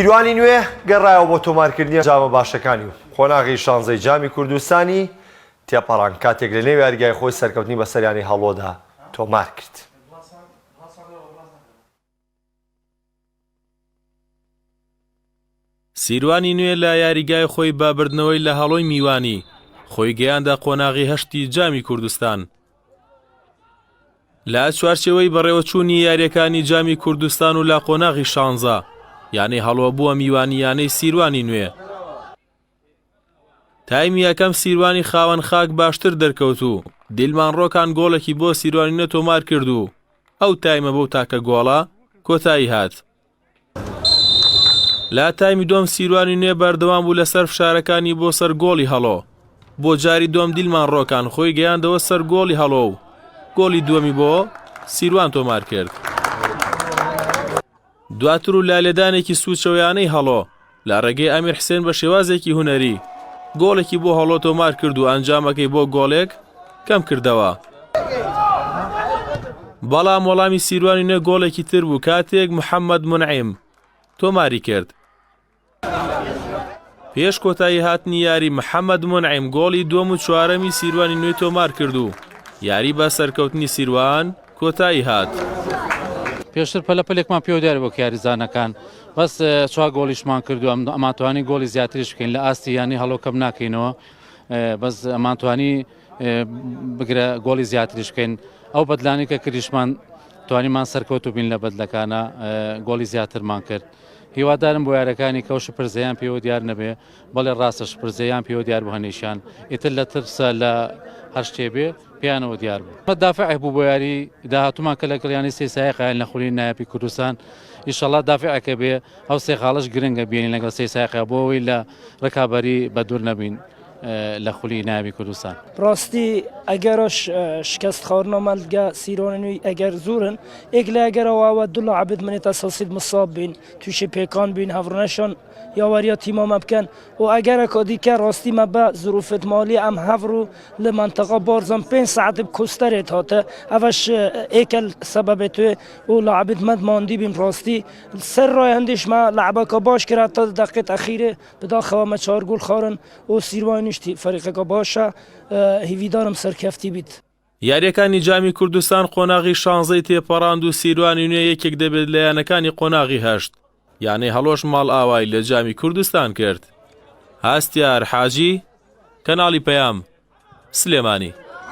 سیروانی نوێ گەڕایەوە بۆ تۆمارکردنی جامە باشەکانی و قۆناغی شانزەی جامی کوردستانی تێپەڕان کاتێک لە نێو یاریگای خۆی سەرکەوتنی بە سەریانی هەڵۆدا تۆمار کرد. سیروانی نوێ لە یاریگای خۆی بابردنەوەی لە هەڵۆی میوانی خۆی گەیاندا قۆناغی هەشتی جامی کوردستان. لە چوارچێوەی بەڕێوەچوونی یاریەکانی جامی کوردستان و لە قۆناغی شانزە یانەی هەڵوە بووە میوانیانەی سیروانی نوێ. تایمی یەکەم سیروانی خاوەن خاک باشتر دەرکەوت و دیلمان ڕۆکان گۆڵێکی بۆ سیروانی نوێ تۆمار کرد و ئەو تایمە بەو تاکە گۆڵە کۆتایی هات. لا تایمی دوم سیروانی نوێ بەردەوام بوو لەسەر فشارەکانی بۆ سەر گۆڵی هەڵۆ. بۆ جاری دوم دیلمان ڕۆکان خۆی گەیاندەوە سەر گۆڵی هەڵۆ و گۆڵی دووەمی بۆ سیروان تۆمار کرد. دواتر و لالێدانێکی سوچەوەیانەی هەڵۆ لە ڕێگەی ئەمیر حسێن بە شێوازێکی هونەری گۆڵێکی بۆ هەڵۆ تۆمار کرد و ئەنجامەکەی بۆ گۆڵێک کەم کردەوە. بەڵام وەڵامی سیروانی نوێ گۆڵێکی تر بوو کاتێک محەممەد منعیم تۆماری کرد. پێش کۆتایی هاتنی یاری محەممەد منعیم گۆڵی دووەم و چوارەمی سیروانی نوێ تۆمار کرد و یاری بە سەرکەوتنی سیروان کۆتایی هات. پێشتر پەلەپەلێکمان پێوە دیار بۆ یاریزانەکان بەس چوار گۆڵیشمان کردو ئەمانتوانی گۆڵی زیاتریش بکەین لە ئاستی یانی هەڵۆکەم ناکەینەوە بەس ئەمانتوانی بگرە گۆڵی زیاتریش بکەین. ئەو بەدلانی کە کردیشمان توانیمان سەرکەوت و بین لە بەدلەکانە گۆڵی زیاترمان کرد. هیوادارم بۆ یارەکانی کەوش پرزەیان پێوە دیار نەبێ بەڵێ ڕاستش پرزەیان پێوە دیار بۆ هەنیشان ئیتر لە ترسە لە هەر شتێ بێ پیانەوە دیار بوو. دافع بوو بۆ یاری داهاتومان کە لە گەڵیانی سێ سایقیان لە خولی نایەپی کوردستان ئیشەڵا دافعەکە بێ ئەو سێ خاڵش گرنگە بینین لەگەڵ سێ سایقیا بۆەوەی لە ڕکابەری بە دوور نەبین لە خولی نایەپی کوردستان. ڕاستی ئەگەرش شکست خواردنەوەمەلگە سیرۆنی ئەگەر زورن ئێک لە ئەگەرەوەوە دوڵە عەبد منێتە سەسید مصاب بین تووشی پێکان بین هەڤڕنەشان یاوەریە تیمامە بکەن و ئەگەرە کۆدیکە ڕاستیمە بە زروفت مالی ئەم هەڤڕ و لە منتەقە بارزم 5 ساعت کوستەرێت هاتە ئەڤەش ئێکە سەبەبێت توێ و لە عەبد مەد ماندی بین ڕاستی سەر ڕای هەندێشمە لەعبەکە باش کرا تا دەقیقەت ئەخیرێ بداخەوەمە 4 گۆڵ خارن و سیروانیشتی فەریقەکە باشە هیویدارم سەرکەفتی بیت. یاریەکانی جامی کوردستان قۆناغی شانزەی تێپەڕاند و سیروانی نوێ یەکێک دەبێت لە یانەکانی قۆناغی هەشت یانەی هەڵۆش ماڵ ئاوای لە جامی کوردستان کرد. هاستیار حاجی، کەناڵی پەیام، سلێمانی.